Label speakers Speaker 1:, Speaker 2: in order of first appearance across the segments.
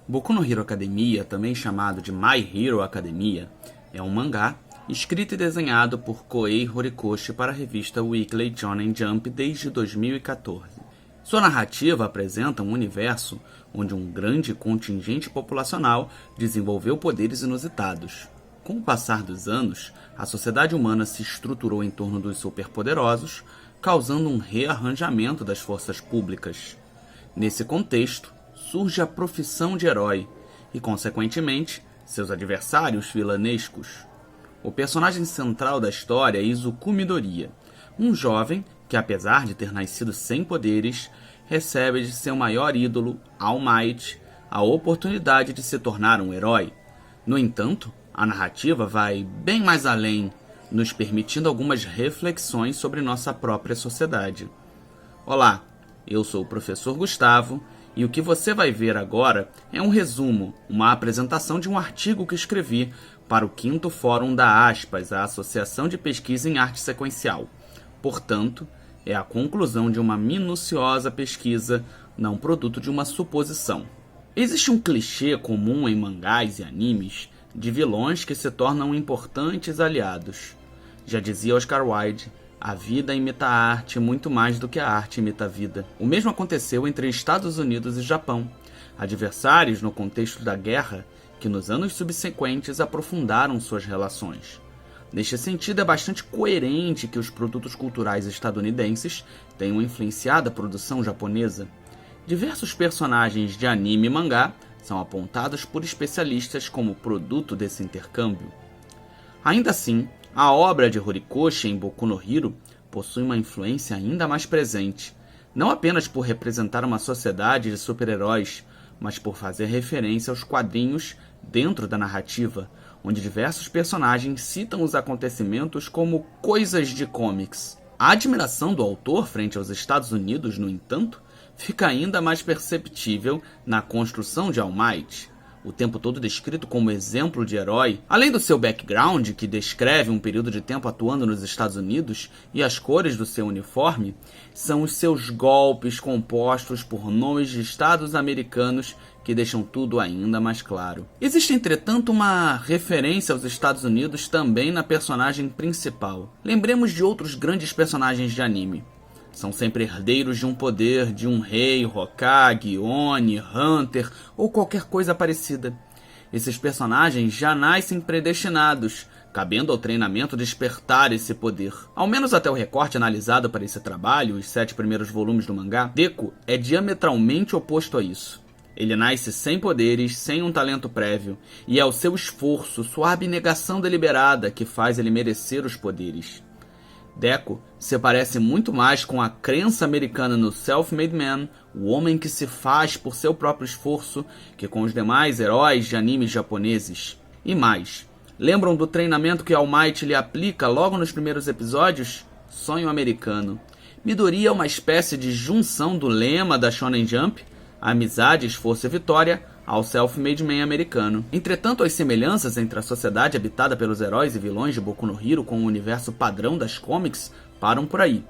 Speaker 1: Boku no Hero Academia, também chamado de My Hero Academia, é um mangá escrito e desenhado por Koei Horikoshi para a revista Weekly Shonen Jump desde 2014. Sua narrativa apresenta um universo onde um grande contingente populacional desenvolveu poderes inusitados. Com o passar dos anos, a sociedade humana se estruturou em torno dos superpoderosos, causando um rearranjamento das forças públicas. Nesse contexto, surge a profissão de herói e, consequentemente, seus adversários vilanescos. O personagem central da história é Izuku Midoriya, um jovem que, apesar de ter nascido sem poderes, recebe de seu maior ídolo, All Might, a oportunidade de se tornar um herói. No entanto, a narrativa vai bem mais além, nos permitindo algumas reflexões sobre nossa própria sociedade. Olá, eu sou o professor Gustavo, e o que você vai ver agora é um resumo, uma apresentação de um artigo que escrevi para o 5º Fórum da ASPAS, a Associação de Pesquisa em Arte Sequencial. Portanto, é a conclusão de uma minuciosa pesquisa, não produto de uma suposição. Existe um clichê comum em mangás e animes de vilões que se tornam importantes aliados. Já dizia Oscar Wilde, a vida imita a arte muito mais do que a arte imita a vida. O mesmo aconteceu entre Estados Unidos e Japão, adversários no contexto da guerra que nos anos subsequentes aprofundaram suas relações. Neste sentido, é bastante coerente que os produtos culturais estadunidenses tenham influenciado a produção japonesa. Diversos personagens de anime e mangá são apontados por especialistas como produto desse intercâmbio. Ainda assim, a obra de Horikoshi em Boku no Hero possui uma influência ainda mais presente, não apenas por representar uma sociedade de super-heróis, mas por fazer referência aos quadrinhos dentro da narrativa, onde diversos personagens citam os acontecimentos como coisas de comics. A admiração do autor frente aos Estados Unidos, no entanto, fica ainda mais perceptível na construção de All Might, o tempo todo descrito como exemplo de herói. Além do seu background, que descreve um período de tempo atuando nos Estados Unidos, e as cores do seu uniforme, são os seus golpes compostos por nomes de estados americanos que deixam tudo ainda mais claro. Existe, entretanto, uma referência aos Estados Unidos também na personagem principal. Lembremos de outros grandes personagens de anime. São sempre herdeiros de um poder, de um rei, Hokage, Oni, Hunter ou qualquer coisa parecida. Esses personagens já nascem predestinados, cabendo ao treinamento despertar esse poder. Ao menos até o recorte analisado para esse trabalho, os 7 primeiros volumes do mangá, Deku é diametralmente oposto a isso. Ele nasce sem poderes, sem um talento prévio, e é o seu esforço, sua abnegação deliberada que faz ele merecer os poderes. Deku se parece muito mais com a crença americana no self-made man, o homem que se faz por seu próprio esforço, que com os demais heróis de animes japoneses. E mais, lembram do treinamento que All Might lhe aplica logo nos primeiros episódios? Sonho americano. Midoriya é uma espécie de junção do lema da Shonen Jump, amizade, esforço e vitória, ao self-made man americano. Entretanto, as semelhanças entre a sociedade habitada pelos heróis e vilões de Boku no Hero com o universo padrão das comics param por aí.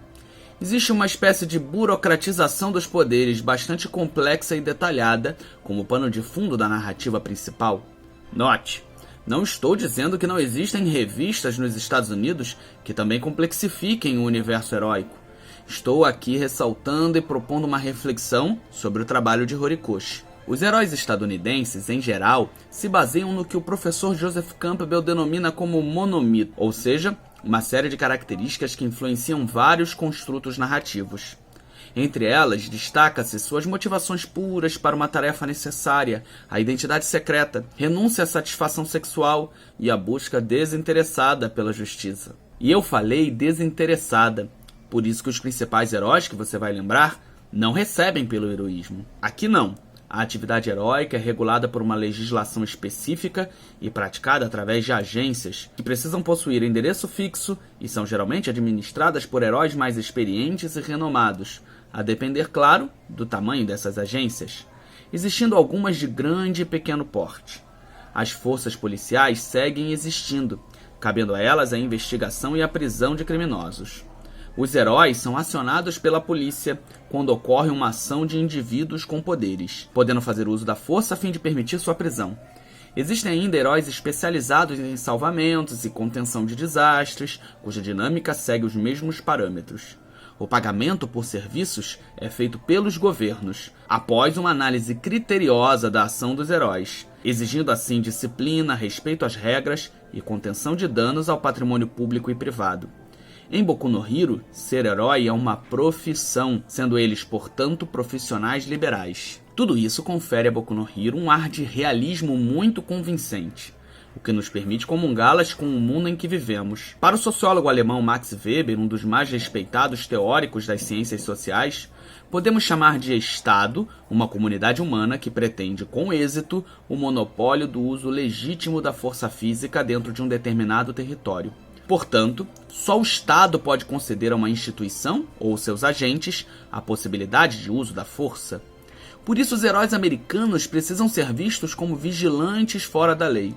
Speaker 1: Existe uma espécie de burocratização dos poderes bastante complexa e detalhada como pano de fundo da narrativa principal. Note, não estou dizendo que não existem revistas nos Estados Unidos que também complexifiquem o universo heróico. Estou aqui ressaltando e propondo uma reflexão sobre o trabalho de Horikoshi. Os heróis estadunidenses, em geral, se baseiam no que o professor Joseph Campbell denomina como monomito, ou seja, uma série de características que influenciam vários construtos narrativos. Entre elas, destaca-se suas motivações puras para uma tarefa necessária, a identidade secreta, renúncia à satisfação sexual e a busca desinteressada pela justiça. E eu falei desinteressada, por isso que os principais heróis que você vai lembrar não recebem pelo heroísmo. Aqui não. A atividade heróica é regulada por uma legislação específica e praticada através de agências que precisam possuir endereço fixo e são geralmente administradas por heróis mais experientes e renomados, a depender, claro, do tamanho dessas agências, existindo algumas de grande e pequeno porte. As forças policiais seguem existindo, cabendo a elas a investigação e a prisão de criminosos. Os heróis são acionados pela polícia quando ocorre uma ação de indivíduos com poderes, podendo fazer uso da força a fim de permitir sua prisão. Existem ainda heróis especializados em salvamentos e contenção de desastres, cuja dinâmica segue os mesmos parâmetros. O pagamento por serviços é feito pelos governos, após uma análise criteriosa da ação dos heróis, exigindo assim disciplina, respeito às regras e contenção de danos ao patrimônio público e privado. Em Boku no Hero, ser herói é uma profissão, sendo eles, portanto, profissionais liberais. Tudo isso confere a Boku no Hero um ar de realismo muito convincente, o que nos permite comungá-las com o mundo em que vivemos. Para o sociólogo alemão Max Weber, um dos mais respeitados teóricos das ciências sociais, podemos chamar de Estado uma comunidade humana que pretende, com êxito, o monopólio do uso legítimo da força física dentro de um determinado território. Portanto, só o Estado pode conceder a uma instituição, ou seus agentes, a possibilidade de uso da força. Por isso, os heróis americanos precisam ser vistos como vigilantes fora da lei.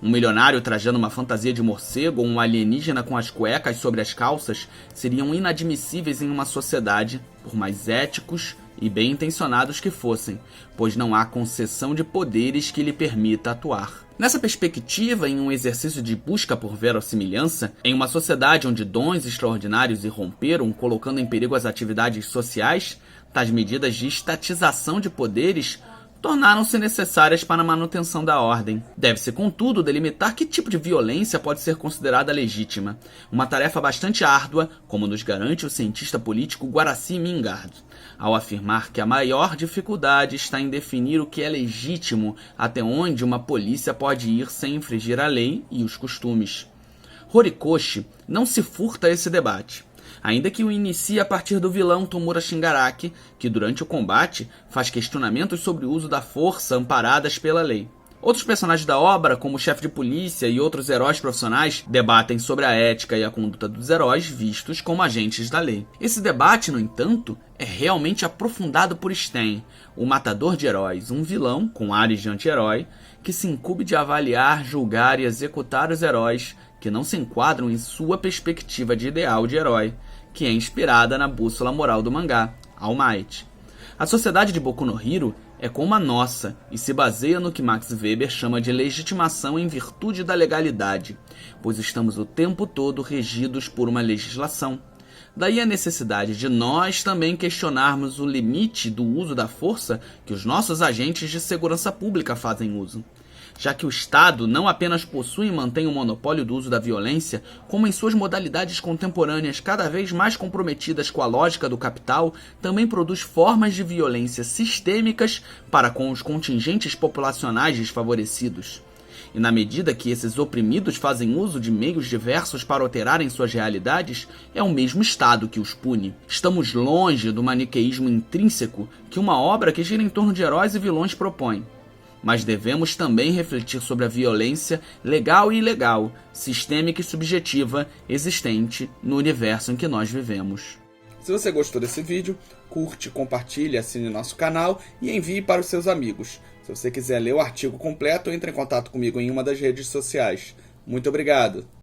Speaker 1: Um milionário trajando uma fantasia de morcego ou um alienígena com as cuecas sobre as calças seriam inadmissíveis em uma sociedade, por mais éticos e bem intencionados que fossem, pois não há concessão de poderes que lhe permita atuar. Nessa perspectiva, em um exercício de busca por verossimilhança, em uma sociedade onde dons extraordinários irromperam, colocando em perigo as atividades sociais, tais medidas de estatização de poderes tornaram-se necessárias para a manutenção da ordem. Deve-se, contudo, delimitar que tipo de violência pode ser considerada legítima, uma tarefa bastante árdua, como nos garante o cientista político Guaraci Mingard, ao afirmar que a maior dificuldade está em definir o que é legítimo, até onde uma polícia pode ir sem infringir a lei e os costumes. Horikoshi não se furta a esse debate, ainda que o inicie a partir do vilão Tomura Shingaraki, que durante o combate faz questionamentos sobre o uso da força amparadas pela lei. Outros personagens da obra, como o chefe de polícia e outros heróis profissionais, debatem sobre a ética e a conduta dos heróis vistos como agentes da lei. Esse debate, no entanto, é realmente aprofundado por Sten, o matador de heróis, um vilão, com ares de anti-herói, que se incumbe de avaliar, julgar e executar os heróis que não se enquadram em sua perspectiva de ideal de herói, que é inspirada na bússola moral do mangá, All Might. A sociedade de Boku no Hero é como a nossa e se baseia no que Max Weber chama de legitimação em virtude da legalidade, pois estamos o tempo todo regidos por uma legislação. Daí a necessidade de nós também questionarmos o limite do uso da força que os nossos agentes de segurança pública fazem uso, já que o Estado não apenas possui e mantém o monopólio do uso da violência, como em suas modalidades contemporâneas cada vez mais comprometidas com a lógica do capital, também produz formas de violência sistêmicas para com os contingentes populacionais desfavorecidos. E na medida que esses oprimidos fazem uso de meios diversos para alterarem suas realidades, é o mesmo Estado que os pune. Estamos longe do maniqueísmo intrínseco que uma obra que gira em torno de heróis e vilões propõe. Mas devemos também refletir sobre a violência legal e ilegal, sistêmica e subjetiva, existente no universo em que nós vivemos.
Speaker 2: Se você gostou desse vídeo, curte, compartilhe, assine nosso canal e envie para os seus amigos. Se você quiser ler o artigo completo, entre em contato comigo em uma das redes sociais. Muito obrigado!